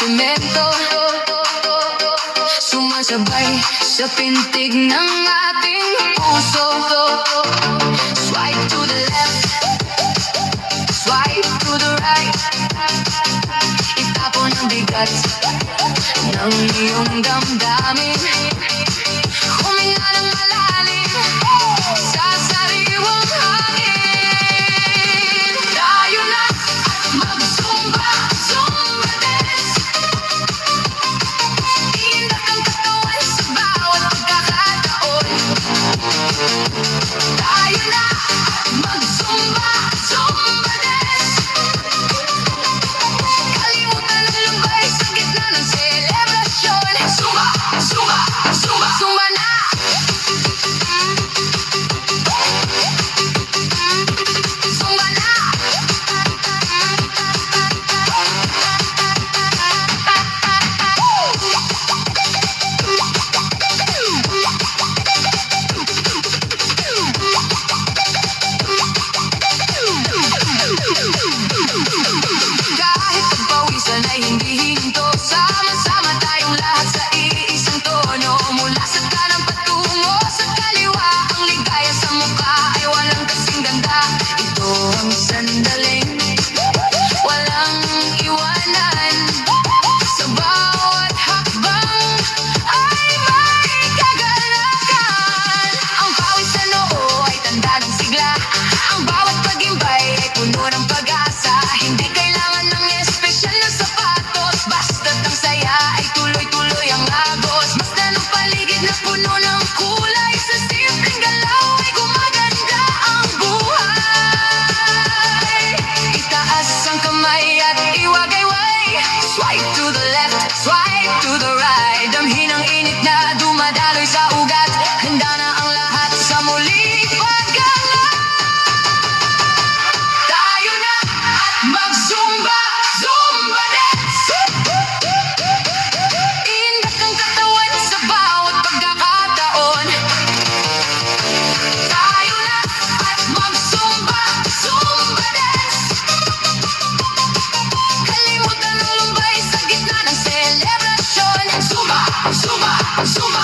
semento, sumasabay sa pintig ng ating puso. Swipe to the left, swipe to the right. Itapon ang bigat ng iyong damdamin. Huminga ng malalim sa sariwang hangin. Tayo na at mag-zumba, zumba dance. Iindak ang katawan sa bawat pagkakataon. Tayo na at mag-zumba, zumba dance. Kalimutan ang lumbay sa gitna ng selebrasyon. Zumba, zumba, zumba, zumba na. Zumba na. Kahit pagpawisan ay hindi hinto, sama-sama tayong lahat sa iisang tono. Mula sa kanan patungo sa kaliwa, ang ligaya sa mukha ay walang kasing ganda. Ito ang sandaling walang iwanan. Sa bawat hakbang ay may kagalakan. Ang pawis sa noo ay tanda ng sigla. Ang bawat pagimbay ay puno ng pag-asa. Hindi kailangan ng espesyal na sapatos, basta't ang saya ay tuloy-tuloy ang agos. Basta ng paligid na puno ng kulay, sa simpleng galaw ay gumaganda ang buhay. Itaas ang kamay at iwagayway. Swipe to the left, swipe to the right. Damhin ang init na dumadaloy sa ugat. Handa na ang lahat sa muling paggangat. Tayo na at mag-zumba, zumba dance. Iindak ang katawan sa bawat pagkakataon. Tayo na at mag-zumba, zumba dance. Kalimutan ang lumbay sa gitna ng selebrasyon. Zumba, zumba, zumba